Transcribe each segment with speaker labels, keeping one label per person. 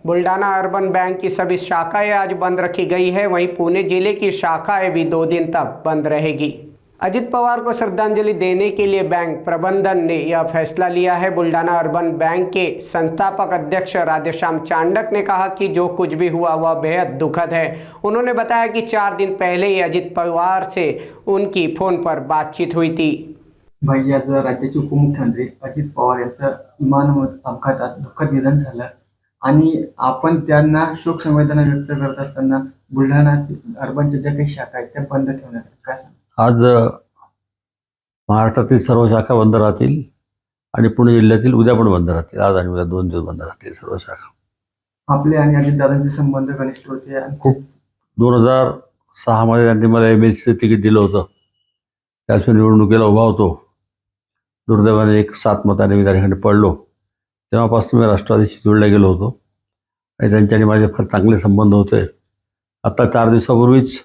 Speaker 1: Buldhana urban bank की सभी शाखाएं आज बंद रखी गई है। वहीं पुणे जिले की शाखाएं भी 2 दिन तक बंद रहेगी। अजित पवार को श्रद्धांजलि देने के लिए बैंक प्रबंधन ने यह फैसला लिया है। बुल्डाना अर्बन बैंक के संस्थापक अध्यक्ष राधेश्याम चांडक ने कहा कि जो कुछ भी हुआ वह बेहद दुखद है। उन्होंने बताया कि 4 दिन पहले ही अजित पवार से उनकी फोन पर बातचीत हुई थी।
Speaker 2: भाई, आज राज्याचे उपमुख्यमंत्री अजित पवार यांचं विमान अपघातात दुःखद निधन झालं आणि आपण त्यांना शोक संवेदना व्यक्त करत असताना बुलढाणा अर्बनच्या ज्या काही शाखा आहेत त्या बंद ठेवण्यात आल्या. काय सांगा?
Speaker 3: आज महाराष्ट्रातील सर्व शाखा बंद राहतील आणि पुणे जिल्ह्यातील उद्या पण बंद राहतील. आज आणि उद्या 2 दिवस बंद राहतील सर्व शाखा.
Speaker 2: आपले आणि अजितदादांचे संबंध घनिष्ठ होते आणि
Speaker 3: खूप 2006 मध्ये त्यांनी मला MLC तिकीट दिलं होतं. त्याच निवडणुकीला उभा होतो. दुर्दैवाने 7 मताने मी त्या ठिकाणी पडलो. तेव्हापासून मी राष्ट्रवादीशी जोडला गेलो होतो आणि त्यांच्याने माझे फार चांगले संबंध होते. आता 4 दिवसापूर्वीच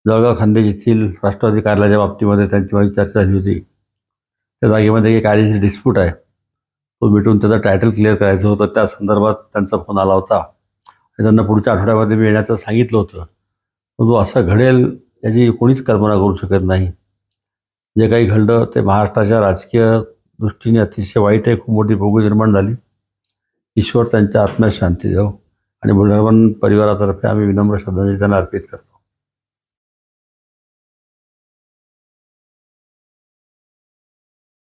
Speaker 3: जळगाव खान्देश येथील राष्ट्रवादी कार्यालयाच्या बाबतीमध्ये त्यांची माझी चर्चा झाली होती. त्या जागेमध्ये एक कायदेशीर डिस्प्यूट आहे, तो भेटून त्याचा टायटल क्लिअर करायचं होतं. त्या संदर्भात त्यांचा फोन आला होता आणि त्यांना पुढच्या आठवड्यामध्ये मी येण्याचं सांगितलं होतं. परंतु असं घडेल याची कोणीच कल्पना करू शकत नाही. जे काही घडलं ते महाराष्ट्राच्या राजकीय दृष्टीने अतिशय वाईट आहे. खूप मोठी भोग निर्माण झाली. ईश्वर त्यांच्या आत्म्यास शांती देवो आणि बुलढाणा परिवारातर्फे आम्ही विनम्र श्रद्धांजली त्यांना अर्पित करतो.